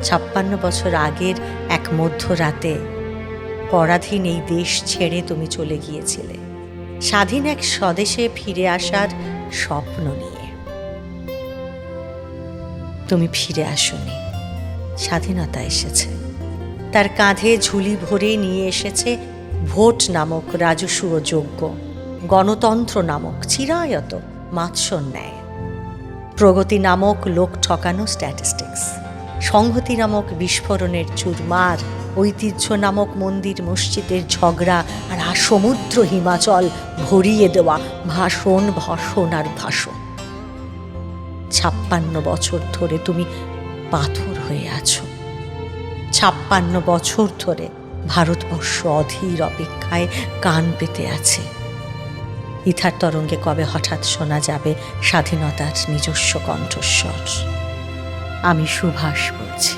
56 বছর আগের এক মধ্যরাতে পরাধীন এই দেশ ছেড়ে তুমি চলে গিয়েছিলে স্বাধীন এক স্বদেশে ফিরে আসার স্বপ্ন নিয়ে। তুমি ফিরে আসোনি, স্বাধীনতা এসেছে। তার কাঁধে ঝুলি ভরে নিয়ে এসেছে ভোট নামক রাজস্ব যোগ্য, গণতন্ত্র নামক চিরায়ত মাৎসর ন্যায়, প্রগতি নামক লোক ঠকানো স্ট্যাটিস্টিক্স, সংহতি নামক বিস্ফোরণের চুরমার, ঐতিহ্য নামক মন্দির মসজিদের ঝগড়া আর সমুদ্র হিমাচল ভরিয়ে দেওয়া ভাষণ ভাষণ আর ভাষণ। 56 বছর ধরে তুমি পাথর হয়ে আছো। 56 বছর ধরে ভারতবর্ষ অধীর অপেক্ষায় কান পেতে আছে। ইথার তরঙ্গে কবে হঠাৎ শোনা যাবে স্বাধীনতার নিজস্ব কণ্ঠস্বর। আমি সুভাষ বলছি।